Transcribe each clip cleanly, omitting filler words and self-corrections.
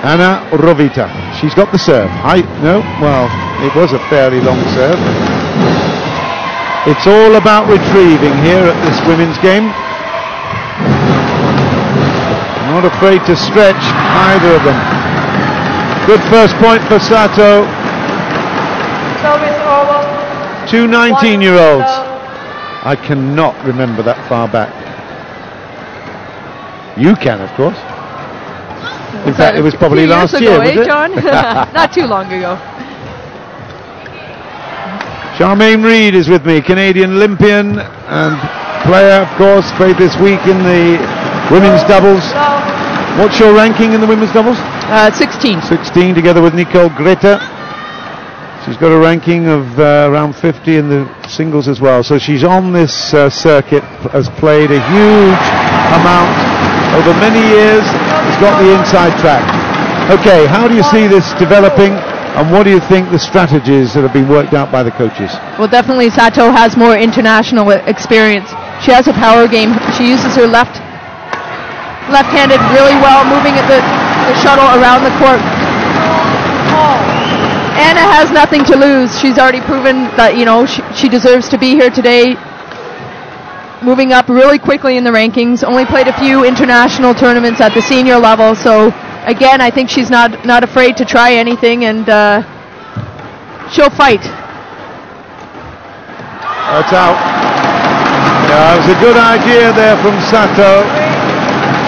Anna Rovita. She's got the serve. Well, it was a fairly long serve. It's all about retrieving here at this women's game. Not afraid to stretch either of them. Good first point for Sato. Two 19-year-olds. I cannot remember that far back. You can, of course. In fact, it was probably last year, was it? John? Not too long ago. Charmaine Reid is with me, Canadian Olympian and player, of course, played this week in the women's doubles. What's your ranking in the women's doubles? 16. 16, together with Nicole Greta. She's got a ranking of around 50 in the singles as well. So she's on this circuit, has played a huge amount over many years, has got the inside track. Okay, how do you see this developing, and what do you think the strategies that have been worked out by the coaches? Well, definitely Sato has more international experience. She has a power game. She uses her left-handed really well, moving at the shuttle around the court. Anna has nothing to lose. She's already proven that, you know, she deserves to be here today. Moving up really quickly in the rankings. Only played a few international tournaments at the senior level. So again, I think she's not afraid to try anything, and she'll fight. That's out. Yeah, it was a good idea there from Sato.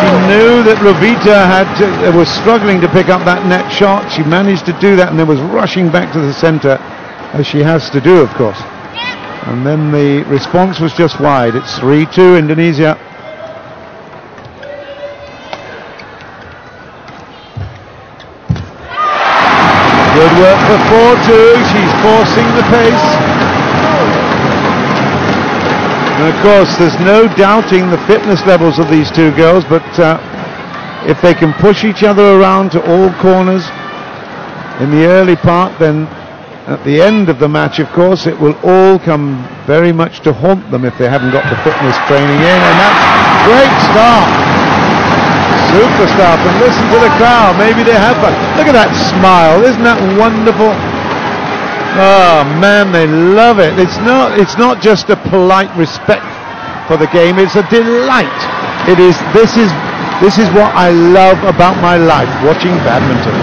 She knew that Rovita was struggling to pick up that net shot. She managed to do that and then was rushing back to the center, as she has to do, of course. And then the response was just wide. It's 3-2 Indonesia. Good work for 4-2. She's forcing the pace. And of course, there's no doubting the fitness levels of these two girls, but if they can push each other around to all corners in the early part, then at the end of the match, of course, it will all come very much to haunt them if they haven't got the fitness training in. And that's a great start. Super start. And listen to the crowd. Maybe they have fun. Look at that smile. Isn't that wonderful? Oh man, they love it. It's not just a polite respect for the game. It's a delight. It is. This is what I love about my life, watching badminton.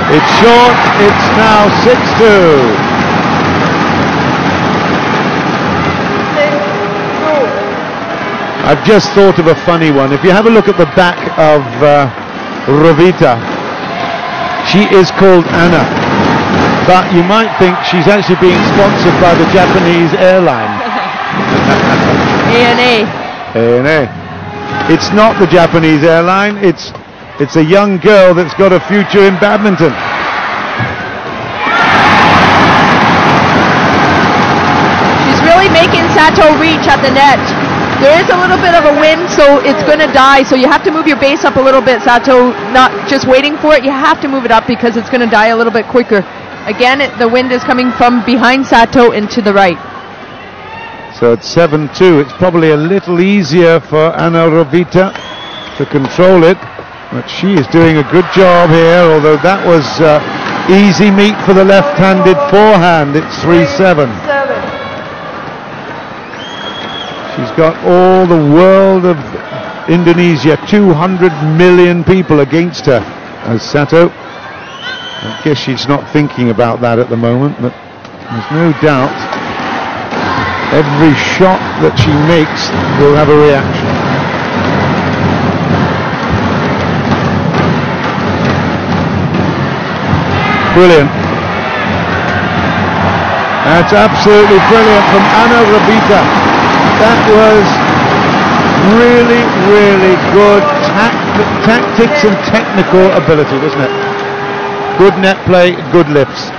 It's short. It's now 6-2. I've just thought of a funny one. If you have a look at the back of Rovita, she is called Anna, but you might think she's actually being sponsored by the Japanese airline. ANA. ANA. It's not the Japanese airline. It's a young girl that's got a future in badminton. She's really making Sato reach at the net. There is a little bit of a wind, so it's going to die. So you have to move your base up a little bit, Sato. Not just waiting for it. You have to move it up because it's going to die a little bit quicker. Again, the wind is coming from behind Sato and to the right. So it's 7-2. It's probably a little easier for Anna Rovita to control it, but she is doing a good job here, although that was easy meat for the left-handed forehand. It's 3-7. She's got all the world of Indonesia, 200 million people against her as Sato. I guess she's not thinking about that at the moment, but there's no doubt every shot that she makes will have a reaction. Brilliant. That's absolutely brilliant from Anna Rovita. That was really, really good tactics and technical ability, wasn't it? Good net play, good lifts.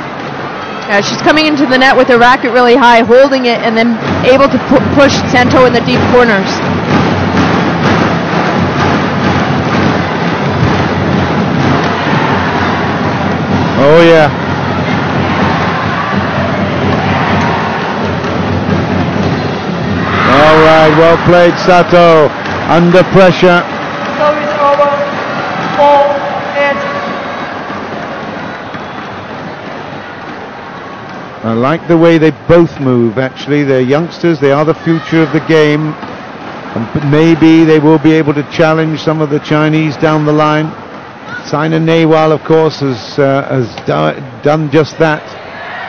Yeah, she's coming into the net with her racket really high, holding it, and then able to push Sato in the deep corners. Oh yeah. All right, well played, Sato. Under pressure. Service over. 4-8. I like the way they both move, actually. They're youngsters, they are the future of the game. And maybe they will be able to challenge some of the Chinese down the line. Saina Nehwal, of course, has done just that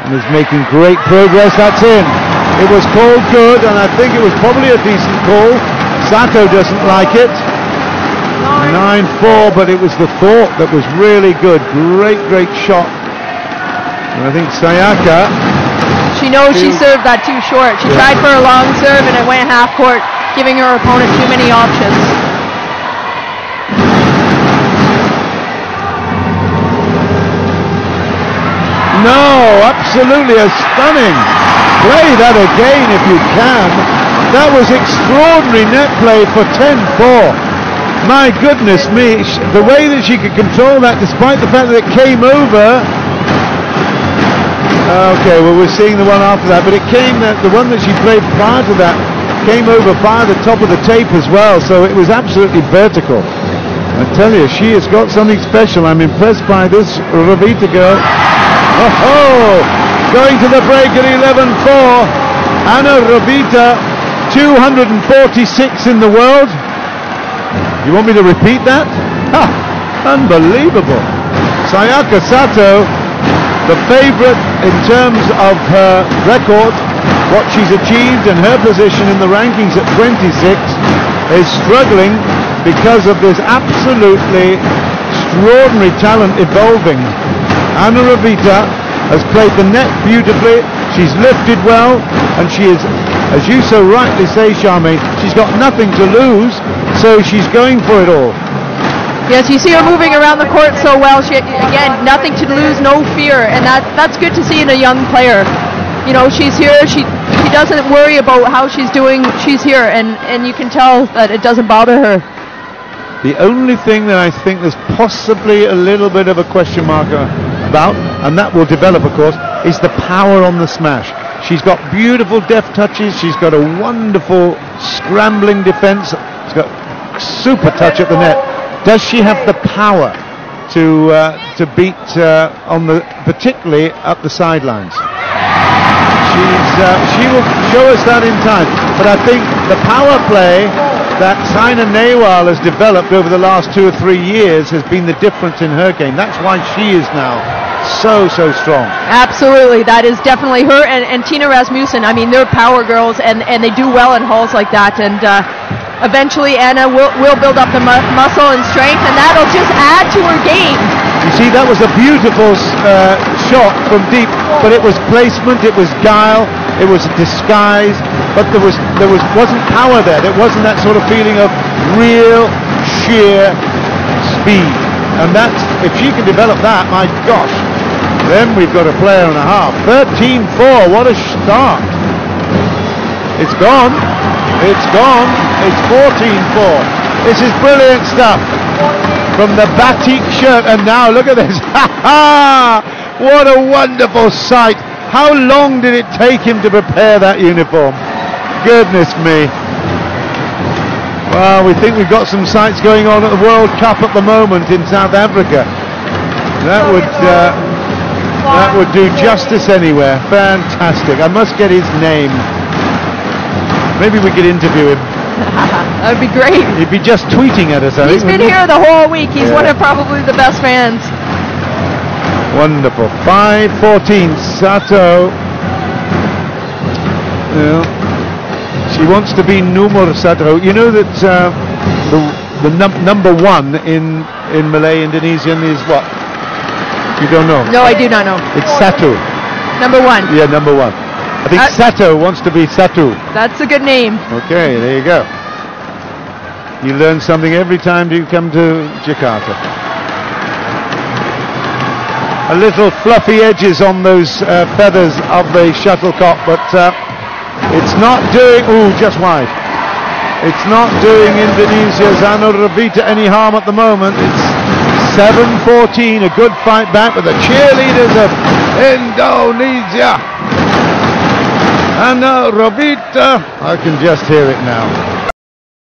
and is making great progress. That's in. It was called good, and I think it was probably a decent call. Sato doesn't like it. 9-4, but it was the thought that was really good. Great shot. And I think Sayaka... She knows she served that too short. She tried for a long serve and it went half court, giving her opponent too many options. No, absolutely a stunning. Play that again if you can. That was extraordinary net play for 10-4. My goodness me, the way that she could control that despite the fact that it came over. Okay, well we're seeing the one after that, but it came, the one that she played prior to that came over by the top of the tape as well, so it was absolutely vertical. I tell you, she has got something special. I'm impressed by this Rovita girl. Oh, going to the break at 11-4. Anna Rovita, 246 in the world. You want me to repeat that? Ha! Unbelievable. Sayaka Sato, the favorite in terms of her record, what she's achieved and her position in the rankings at 26, is struggling because of this absolutely extraordinary talent evolving. Anna Rovita has played the net beautifully, she's lifted well, and she is, as you so rightly say, Charmaine, she's got nothing to lose, so she's going for it all. Yes, you see her moving around the court so well. She, again, nothing to lose, no fear, and that's good to see in a young player. You know, she's here, she doesn't worry about how she's doing, she's here, and you can tell that it doesn't bother her. The only thing that I think there's possibly a little bit of a question mark about, and that will develop of course, is the power on the smash. She's got beautiful deft touches, she's got a wonderful scrambling defense, she's got super touch at the net. Does she have the power to beat on the, particularly up the sidelines? She will show us that in time, but I think the power play that Saina Nehwal has developed over the last 2 or 3 years has been the difference in her game. That's why she is now so strong. Absolutely, that is definitely her and Tina Rasmussen. I mean, they're power girls, and they do well in halls like that, and eventually Anna will build up the muscle and strength, and that'll just add to her game. You see, that was a beautiful shot from deep, but it was placement, it was guile, it was disguise, but there wasn't power there. There wasn't that sort of feeling of real sheer speed, and that's, if she can develop that, my gosh, then we've got a player and a half. 13-4, what a start. It's gone. It's gone. It's 14-4. This is brilliant stuff from the batik shirt, and now look at this. What a wonderful sight. How long did it take him to prepare that uniform? Goodness me. Well, we think we've got some sights going on at the World Cup at the moment in South Africa. That would do justice anywhere. Fantastic. I must get his name. Maybe we could interview him. That would be great. He'd be just tweeting at us, I think. He's been here the whole week. He's one of probably the best fans. Wonderful. 5-14. Sato. Yeah. She wants to be Numur Sato. You know that the number one in Malay Indonesian is what? You don't know? No, I do not know. It's Satu. Number one. Yeah, number one. I think Sato wants to be Satu. That's a good name. Okay, there you go. You learn something every time you come to Jakarta. A little fluffy edges on those feathers of the shuttlecock, but it's not doing... Ooh, just wide. It's not doing Indonesia's Anna Rovita any harm at the moment. It's 7-14, a good fight back with the cheerleaders of Indonesia. And Rovita, I can just hear it now.